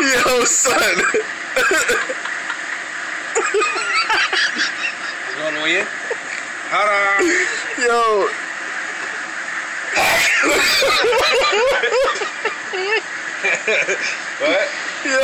Yo, son. Going to win? Hold on. Yo. What? Yo.